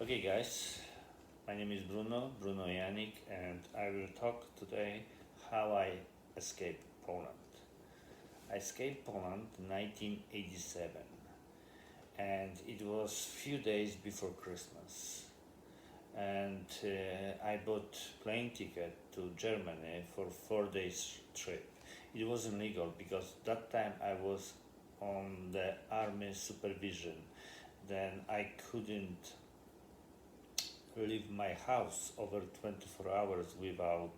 Okay, guys, my name is Bruno Yannick, and I will talk today how I escaped Poland. I escaped Poland in 1987, and it was few days before Christmas. And I bought plane ticket to Germany for 4 days trip. It wasn't legal because that time I was on the army supervision. Then I couldn't leave my house over 24 hours without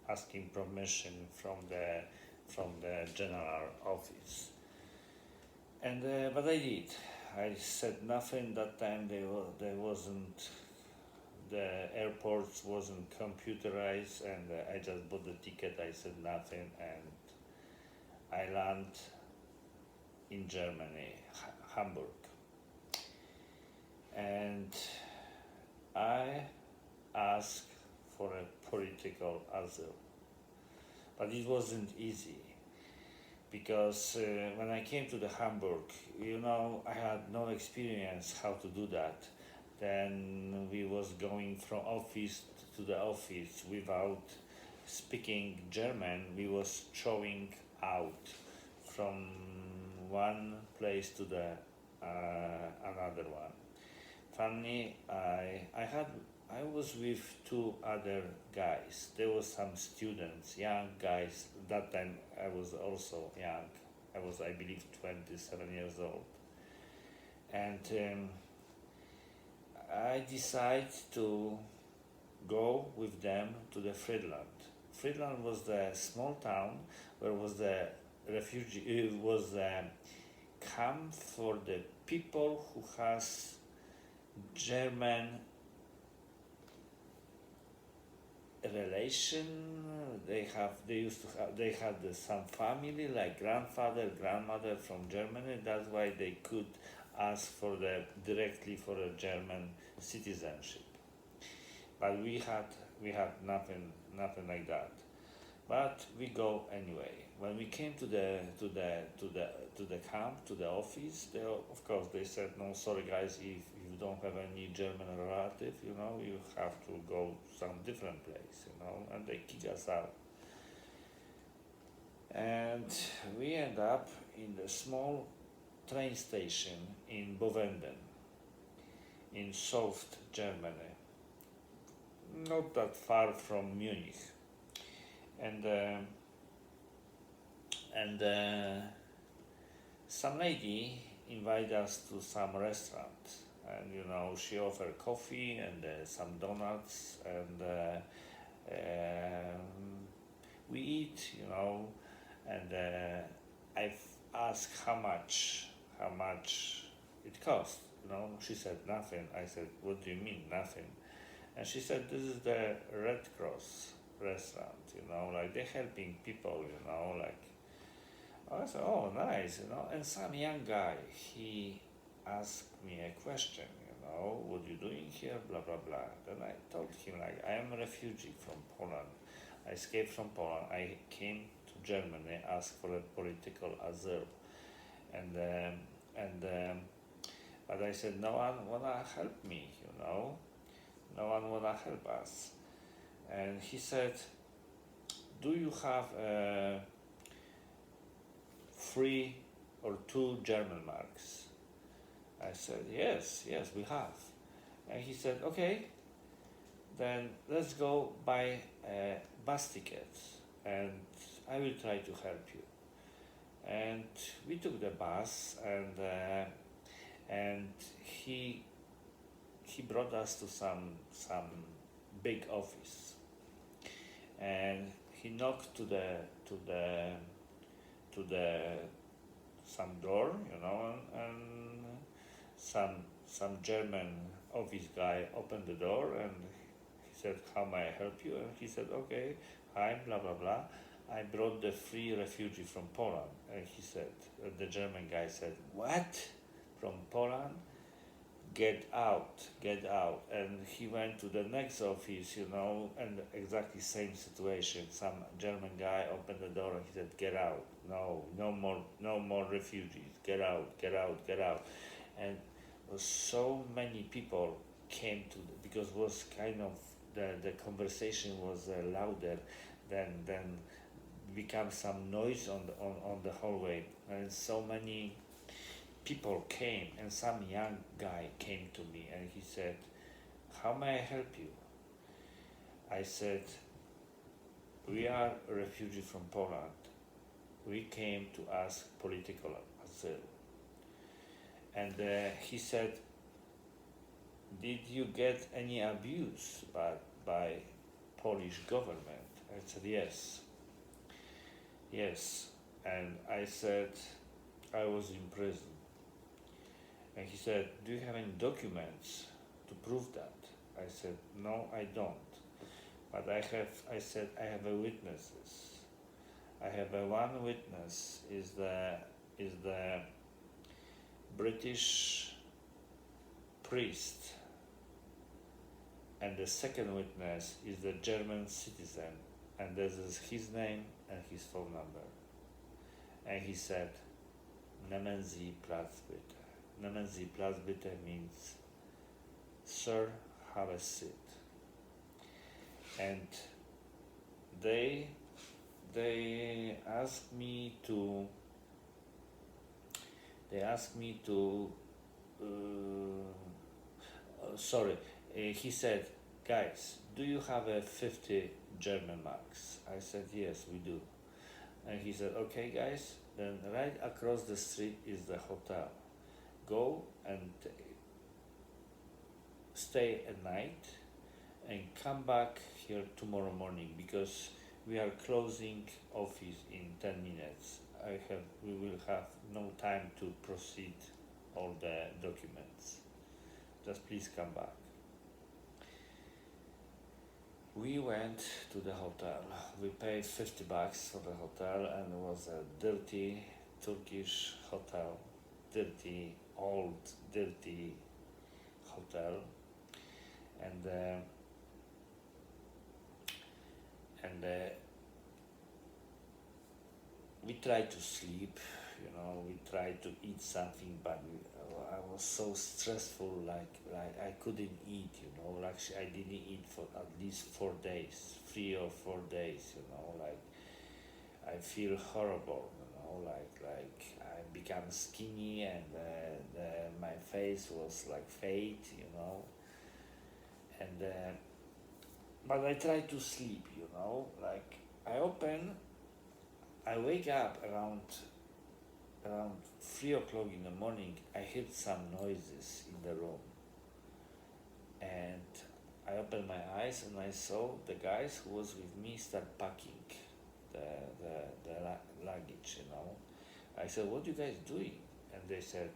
asking permission from the general office. And but I did. I said nothing that time. There wasn't, the airports wasn't computerized, and I just bought the ticket. I said nothing, and I land in Germany, Hamburg, and I asked for a political asylum, but it wasn't easy because when I came to the Hamburg, I had no experience how to do that. Then we was going from office to the office without speaking German. We was showing out from one place to the another one. Funny, I was with two other guys. There was some students, young guys. That time I was also young. I was, I believe, 27 years old. And I decided to go with them to the Friedland. Friedland was the small town where was the refugee, it was the camp for the people who has German relation. They had some family like grandfather, grandmother from Germany. That's why they could ask for the directly for a German citizenship. But we had nothing like that. But we go anyway. When we came to the camp, to the office, of course they said, no, sorry guys, if you don't have any German relative, you have to go some different place, and they kick us out. And we end up in the small train station in Bovenden, in South Germany, not that far from Munich. And some lady invited us to some restaurant, and she offered coffee and some donuts, and we eat, and I asked how much it cost. She said nothing. I said, what do you mean nothing? And she said, this is the Red Cross restaurant, like they're helping people, like. I said, oh, nice, And some young guy, he asked me a question, what you doing here, blah, blah, blah. Then I told him, like, I am a refugee from Poland. I escaped from Poland. I came to Germany, asked for a political asylum. But I said, no one wanna help me, No one wanna help us. And he said, do you have a 3 or 2 German marks? I said, yes, we have. And he said, okay, then let's go buy a bus ticket and I will try to help you. And we took the bus, and he brought us to some big office, and he knocked to the some door, and some German office guy opened the door, and he said, how may I help you? And he said, okay, hi, blah, blah, blah. I brought the 3 refugee from Poland. And he said, the German guy said, what? From Poland? Get out. And he went to the next office, and exactly same situation. Some German guy opened the door and he said, get out. No more refugees. Get out. And so many people came to because was kind of the conversation was louder than become some noise on the hallway, and so many people came, and some young guy came to me and he said, how may I help you? I said, we are a refugee from Poland. We came to ask political asylum. And he said, did you get any abuse by Polish government? I said, yes. Yes. And I said, I was in prison. And he said, do you have any documents to prove that? I said, no, I don't. But I said, I have a witnesses. I have a one witness is the British priest, and the second witness is the German citizen, and this is his name and his phone number. And he said, Nehmen Sie Platz bitte. Nehmen Sie Platz bitte means, sir, have a seat. And they asked me to he said, guys, do you have a 50 German marks? I said, yes, we do. And he said, okay, guys, then right across the street is the hotel. Go and stay at night and come back here tomorrow morning, because we are closing office in 10 minutes. We will have no time to proceed all the documents. Just please come back. We went to the hotel. We paid $50 for the hotel, and it was a dirty Turkish hotel, dirty, old, dirty hotel, and we tried to sleep, we tried to eat something, but I was so stressful, like I couldn't eat, actually I didn't eat for at least 4 days, 3 or 4 days, like I feel horrible, like I become skinny, and my face was like fade, and but I try to sleep, like I wake up around 3 o'clock in the morning. I heard some noises in the room, and I opened my eyes and I saw the guys who was with me start packing the luggage, I said, what you guys doing? And they said,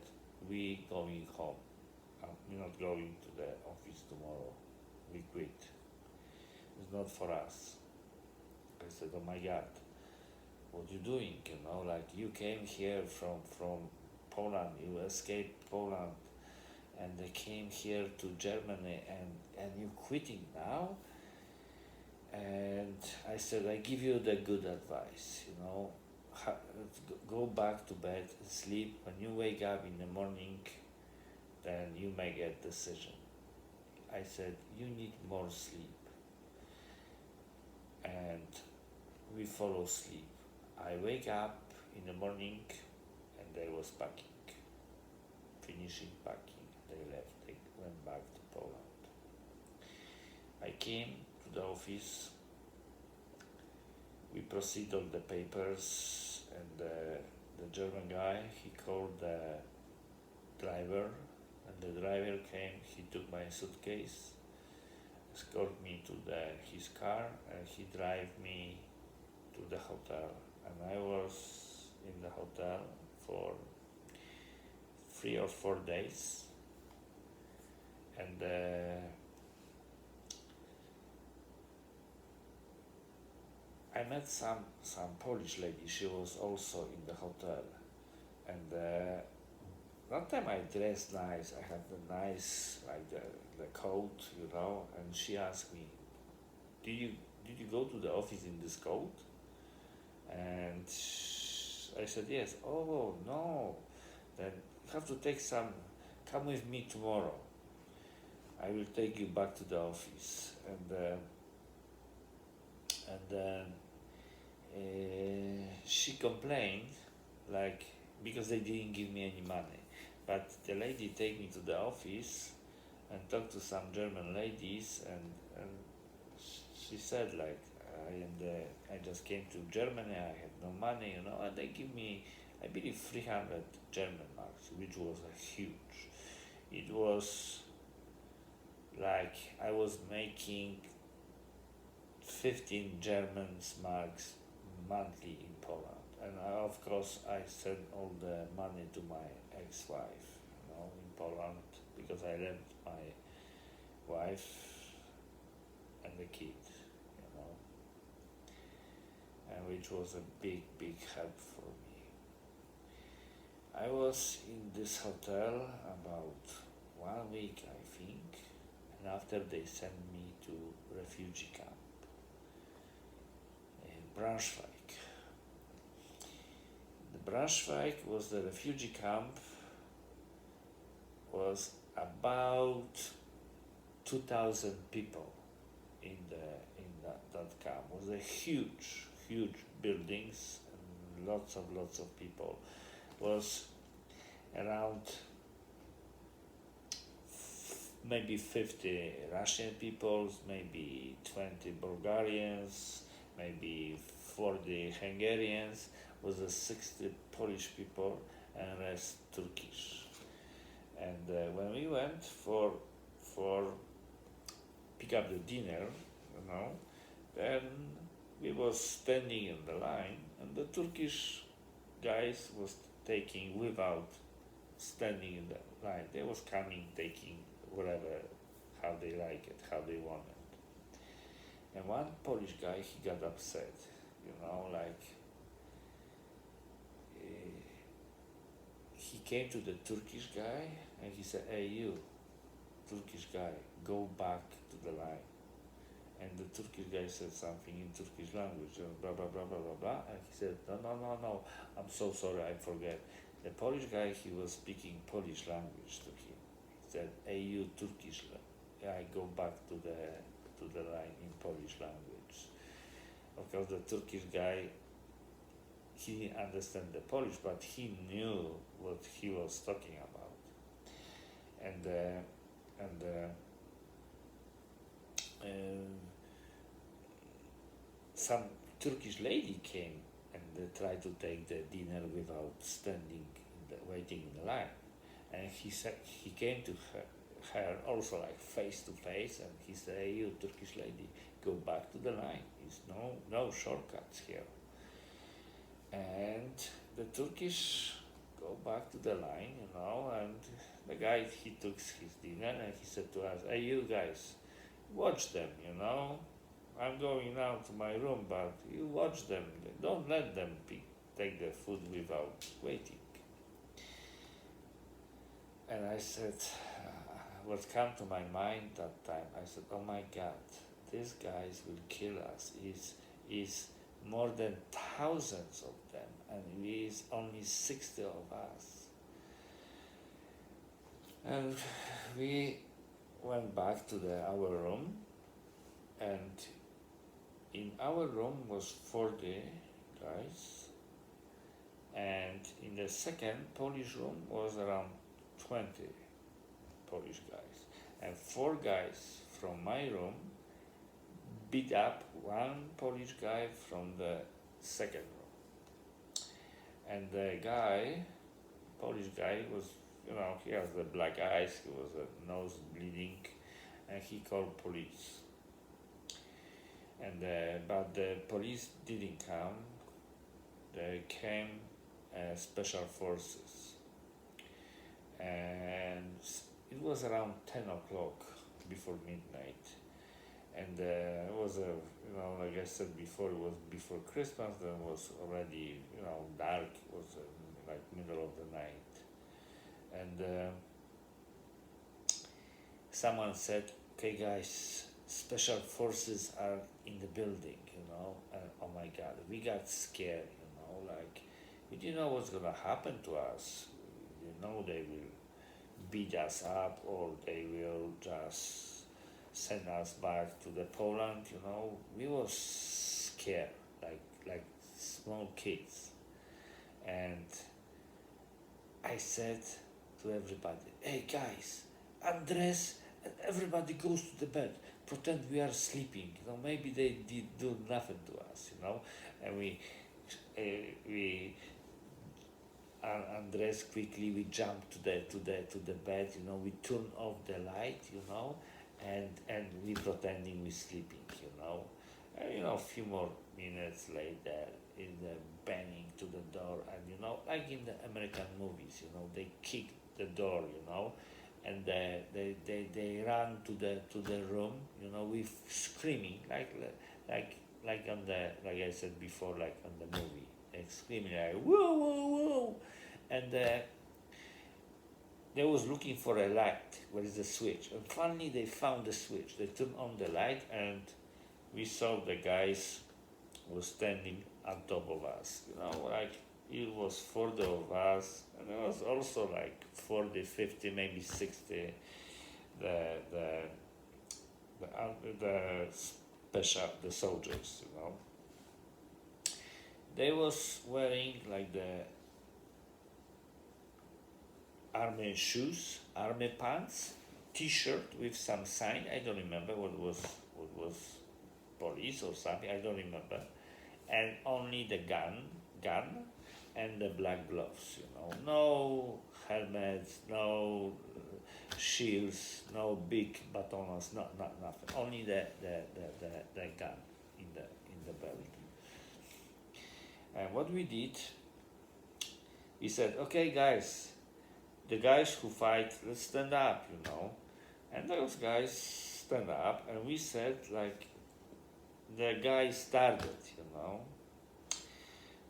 we going home. We're not going to the office tomorrow. We quit. It's not for us. I said, oh my God, what you doing? Like you came here from Poland, you escaped Poland, and they came here to Germany, and you quitting now? And I said, I give you the good advice, go back to bed and sleep. When you wake up in the morning, then you make a decision. I said, you need more sleep. And we follow sleep. I wake up in the morning and they was packing, finishing packing. They left, they went back to Poland. I came to the office, we proceed on the papers, and the German guy, he called the driver, and the driver came, he took my suitcase, escort me to his car, and he drive me to the hotel. And I was in the hotel for 3 or 4 days, and I met some Polish lady. She was also in the hotel, and that time I dressed nice. I had the nice, like the coat, and she asked me, did you go to the office in this coat? And I said, yes. Oh, no. Then you have to come with me tomorrow. I will take you back to the office. And then she complained, like, because they didn't give me any money. But the lady take me to the office and talk to some German ladies, and she said, like, I just came to Germany, I had no money, and they give me, I believe, 300 German marks, which was a huge. It was like I was making 15 German marks monthly in Poland, and of course I sent all the money to my ex-wife, in Poland, because I left my wife and the kid, and which was a big help for me. I was in this hotel about 1 week, I think, and after they sent me to refugee camp in Braunschweig. The Braunschweig was the refugee camp, was about 2,000 people in that camp. It was a huge buildings and lots of people. It was around maybe 50 Russian people, maybe 20 Bulgarians, maybe 40 Hungarians, was a 60 Polish people, and rest Turkish. And when we went for pick up the dinner, then we was standing in the line, and the Turkish guys was taking without standing in the line. They was coming, taking whatever, how they like it, how they want it. And one Polish guy, he got upset, he came to the Turkish guy and he said, "Hey, you, Turkish guy, go back to the line." And the Turkish guy said something in Turkish language, blah, blah, blah, blah, blah, blah. And he said, no, I'm so sorry, I forget. The Polish guy, he was speaking Polish language to him. He said, "Hey, you Turkish guy, go back to the line in Polish language." Of course, the Turkish guy, he didn't understand the Polish, but he knew what he was talking about. And some Turkish lady came and tried to take the dinner without standing waiting in the line, and he said he came to her also, like, face to face, and he said, "Hey, you Turkish lady, go back to the line. It's no shortcuts here." And the Turkish go back to the line, and the guy, he took his dinner and he said to us, "Hey, you guys, watch them, I'm going now to my room, but you watch them. Don't let them take the food without waiting." And I said, what came to my mind that time, I said, "Oh my God, these guys will kill us. Is more than thousands of them, and it is only 60 of us." And we went back to our room, and in our room was 40 guys, and in the second Polish room was around 20 Polish guys, and 4 guys from my room beat up one Polish guy from the second room. And the Polish guy was, he has the black eyes, he was a nose bleeding, and he called police. And but the police didn't come. They came special forces, and it was around 10 o'clock before midnight. And it was like I said before, it was before Christmas. Then it was already dark. It was like middle of the night, and someone said, "Okay, guys, special forces are in the building." And oh my God, we got scared. Like, we didn't know what's gonna happen to us. They will beat us up, or they will just send us back to the Poland. We was scared, like small kids. And I said to everybody, "Hey guys, undress and everybody goes to the bed. Pretend we are sleeping. Maybe they did do nothing to us. And we undress quickly. We jump to the bed. We turn off the light. And we pretending we sleeping. And a few more minutes later, in the banging to the door, and like in the American movies, they kick the door, and they run to the room, with screaming like on the, like I said before, like on the movie, like screaming like whoa whoa whoa, and they was looking for a light. Where is the switch? And finally they found the switch. They turned on the light, and we saw the guys was standing on top of us. Like it was 40 of us, and it was also like 40, 50, maybe 60. The special, the soldiers. They was wearing like the army shoes, army pants, T-shirt with some sign. I don't remember what was police or something. I don't remember. And only the gun, and the black gloves. No helmets, no shields, no big batonas, not nothing. Only the gun in the belt. And what we did, we said, okay, guys, the guys who fight, let's stand up, And those guys stand up, and we said, like, the guy started,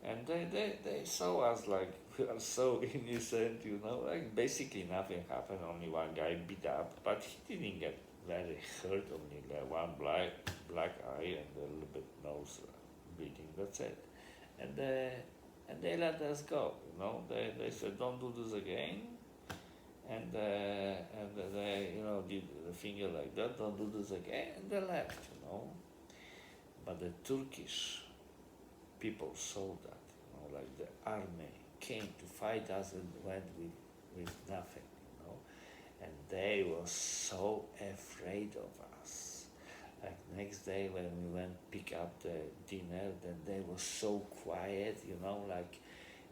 And they saw us like we are so innocent, like basically nothing happened, only one guy beat up, but he didn't get very hurt, only one black eye and a little bit nose bleeding, that's it. And they let us go, they said, don't do this again. And they, did the finger like that, don't do this again, and they left, But the Turkish people saw that, like the army came to fight us and went with nothing, And they were so afraid of us. Like next day when we went pick up the dinner, then they were so quiet, like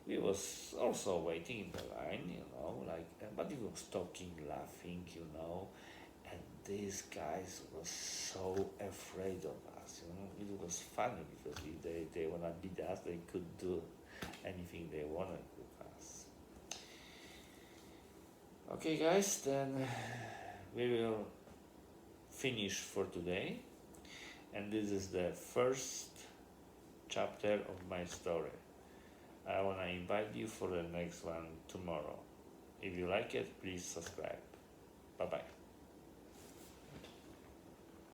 we was also waiting in the line, but we was talking, laughing, and these guys were so afraid of us, It was funny because if they wanna beat us, they could do anything they wanted with us. Okay, guys, then we will finish for today, and this is the first chapter of my story. I want to invite you for the next one tomorrow. If you like it, please subscribe. Bye-bye.